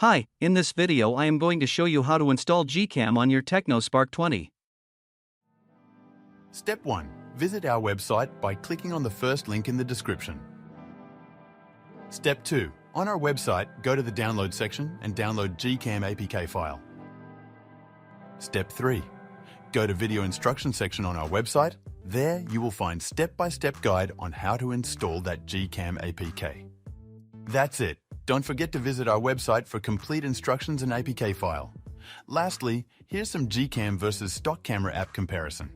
Hi, in this video I am going to show you how to install GCam on your Tecno Spark 20. Step 1. Visit our website by clicking on the first link in the description. Step 2. On our website, go to the download section and download GCam APK file. Step 3. Go to video instruction section on our website. There you will find step-by-step guide on how to install that GCam APK. That's it. Don't forget to visit our website for complete instructions and APK file. Lastly, here's some GCam versus stock camera app comparison.